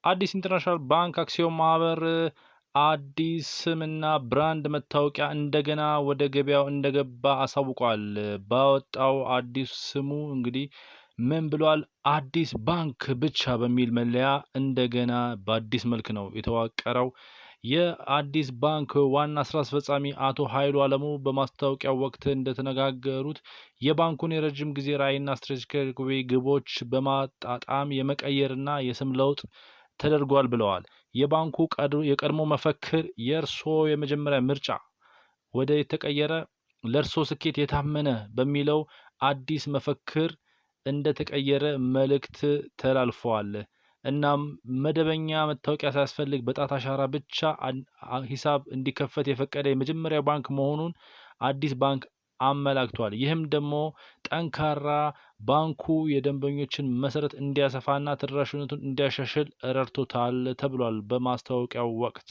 አዲስ ኢንተርናሽናል ባንክ አክሲዮን ማህበር አዲስ ስምና ብራንድ መታወቂያ እንደገና ወደ ገበያው እንደገባ አሳውቋል። ባወጣው አዲስ ስሙ እንግዲህ ምን ብሏል? አዲስ ባንክ ብቻ በሚል መለያ እንደገና በአዲስ መልክ ነው የተዋቀረው። የአዲስ ባንክ ዋና ስራ አስፈጻሚ አቶ ኃይሉ አለሙ በማስታወቂያው ወቅት እንደተነጋገሩት የባንኩን የረጅም ጊዜ ራዕይና ስትራቴጂካዊ ግቦች በማጣጣም የመቀየርና የስም ለውጥ ተደርጓል ብለዋል። የባንኩ የቀድሞ መፈክር የእርሶ የመጀመሪያ ምርጫ ወደ የተቀየረ ለእርሶ ስኬት የታመነ በሚለው አዲስ መፈክር እንደተቀየረ መልእክት ተላልፈዋል። እናም መደበኛ መታወቂያ ሳያስፈልግ በጣት አሻራ ብቻ ሂሳብ እንዲከፈት የፈቀደ የመጀመሪያው ባንክ መሆኑን አዲስ ባንክ አመላክቷል። ይህም ደግሞ ጠንካራ ባንኩ የደንበኞችን መሰረት እንዲያሰፋና ተደራሽነቱን እንዲያሻሽል ረድቶታል ተብሏል በማስታወቂያው ወቅት።